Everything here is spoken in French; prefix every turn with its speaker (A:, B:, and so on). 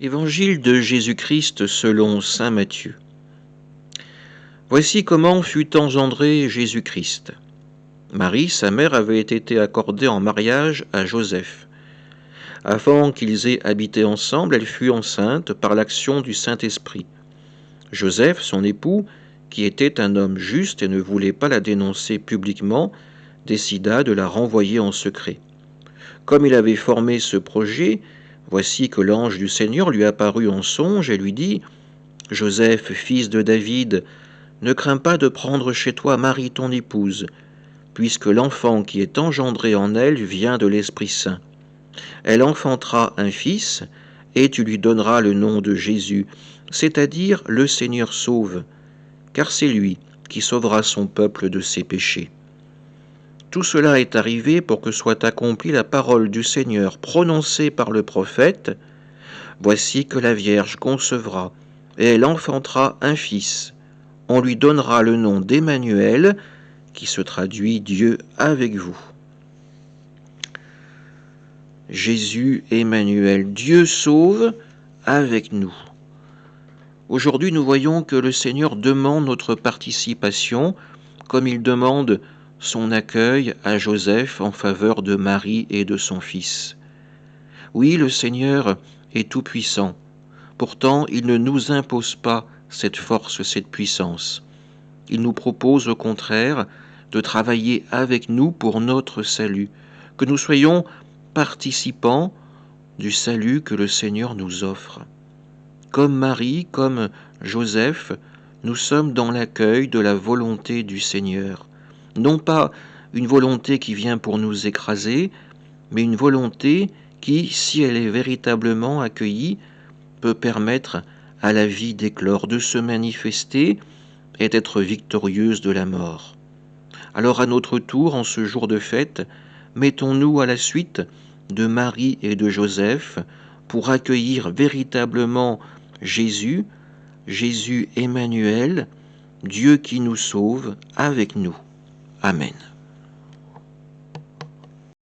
A: Évangile de Jésus-Christ selon saint Matthieu. Voici comment fut engendré Jésus-Christ. Marie, sa mère, avait été accordée en mariage à Joseph. Avant qu'ils aient habité ensemble, elle fut enceinte par l'action du Saint-Esprit. Joseph, son époux, qui était un homme juste et ne voulait pas la dénoncer publiquement, décida de la renvoyer en secret. Comme il avait formé ce projet, voici que l'ange du Seigneur lui apparut en songe et lui dit : « Joseph, fils de David, ne crains pas de prendre chez toi Marie ton épouse, puisque l'enfant qui est engendré en elle vient de l'Esprit Saint. Elle enfantera un fils, et tu lui donneras le nom de Jésus, c'est-à-dire le Seigneur sauve, car c'est lui qui sauvera son peuple de ses péchés. » Tout cela est arrivé pour que soit accomplie la parole du Seigneur prononcée par le prophète : « Voici que la Vierge concevra, et elle enfantera un fils. On lui donnera le nom d'Emmanuel, qui se traduit Dieu avec vous. » Jésus, Emmanuel, Dieu sauve avec nous. Aujourd'hui, nous voyons que le Seigneur demande notre participation, comme il demande son accueil à Joseph en faveur de Marie et de son fils. Oui, le Seigneur est tout-puissant. Pourtant, il ne nous impose pas cette force, cette puissance. Il nous propose au contraire de travailler avec nous pour notre salut, que nous soyons participants du salut que le Seigneur nous offre. Comme Marie, comme Joseph, nous sommes dans l'accueil de la volonté du Seigneur. Non pas une volonté qui vient pour nous écraser, mais une volonté qui, si elle est véritablement accueillie, peut permettre à la vie d'éclore, de se manifester et d'être victorieuse de la mort. Alors à notre tour, en ce jour de fête, mettons-nous à la suite de Marie et de Joseph pour accueillir véritablement Jésus, Jésus Emmanuel, Dieu qui nous sauve avec nous. Amen.